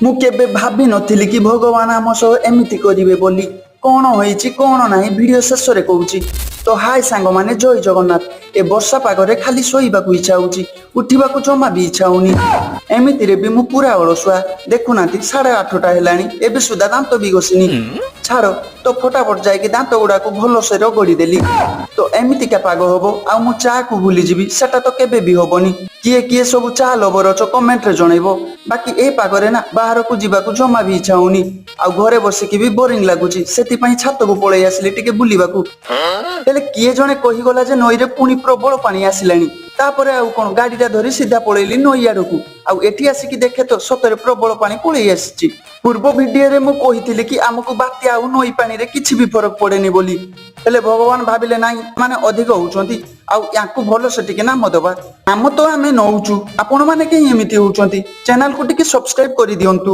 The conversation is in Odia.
ମୁଁ କେବେ ଭାବି ନଥିଲି କି ଭଗବାନ ଆମ ସହ ଏମିତି କରିବେ ବୋଲି। କଣ ହୋଇଛି କଣ ନାହିଁ ଭିଡିଓ ଶେଷରେ କହୁଛି। ତ ହାय ସାଙ୍ଗମାନେ, ଜୟ ଜଗନ୍ନାଥ। ଏ ବର୍ଷା ପାଗରେ ଖାଲି ଶୋଇବାକୁ ଇଚ୍ଛା ହଉଛି, ଉଠିବାକୁ ଜମା ବି ଇଚ୍ଛା ହଉନି। ଏମିତିରେ ବି ମୁଁ ପୁରା ଅଳସୁଆ। ଦେଖୁନାହାନ୍ତି 8:30 ହେଲାଣି, ଏବେ ସୁଦ୍ଧା ଦାନ୍ତ ବି ଘଷିନି। ଛାଡ଼, ତ ଫଟାଫଟ ଯାଇକି ଦାନ୍ତ ଗୁଡାକୁ ଭଲସେ ରଗଡ଼ି ଦେଲି। ତ ଏମିତିକା ପାଗ ହବ ଆଉ ମୁଁ ଚା କୁ ଭୁଲିଯିବି, ସେଟା ତ କେବେ ବି ହବନି। କିଏ କିଏ ସବୁ ଚା ଲଭର ଅଛ କମେଣ୍ଟରେ ଜଣେଇବ। ବାକି ଏ ପାଗରେ ନା ବାହାରକୁ ଯିବାକୁ ଜମା ବି ଇଚ୍ଛା ହଉନି। ଆଉ ଘରେ ବସିକି ବି ବୋରିଂ ଲାଗୁଛି, ସେଥିପାଇଁ ଛାତକୁ ପଳେଇ ଆସିଲି ଟିକେ ବୁଲିବାକୁ। ହେଲେ କିଏ ଜଣେ କହିଗଲା ଯେ ନଈରେ ପୁଣି ପ୍ରବଳ ପାଣି ଆସିଲାଣି। ତାପରେ ଆଉ କଣ, ଗାଡିଟା ଧରି ସିଧା ପଳେଇଲି ନଈ ଆଡକୁ। ଆଉ ଏଠି ଆସିକି ଦେଖେ ତ ସତରେ ପ୍ରବଳ ପାଣି ପଳେଇ ଆସିଛି। ପୂର୍ବ ଭିଡିଓରେ ମୁଁ କହିଥିଲି କି ଆମକୁ ବାତ୍ୟା ଆଉ ନଈ ପାଣିରେ କିଛି ବି ଫରକ ପଡେନି ବୋଲି। ହେଲେ ଭଗବାନ ଭାବିଲେ ନାଇଁ, ମାନେ ଅଧିକ ହଉଛନ୍ତି, ଆଉ ୟାଙ୍କୁ ଭଲସେ ଟିକେ ନାମ ଦବା। ନାମ ତ ଆମେ ନଉଛୁ, ଆପଣ ମାନେ କାହିଁ ଏମିତି ହଉଛନ୍ତି? ଚ୍ୟାନେଲକୁ ଟିକେ ସବସ୍କ୍ରାଇବ କରିଦିଅନ୍ତୁ।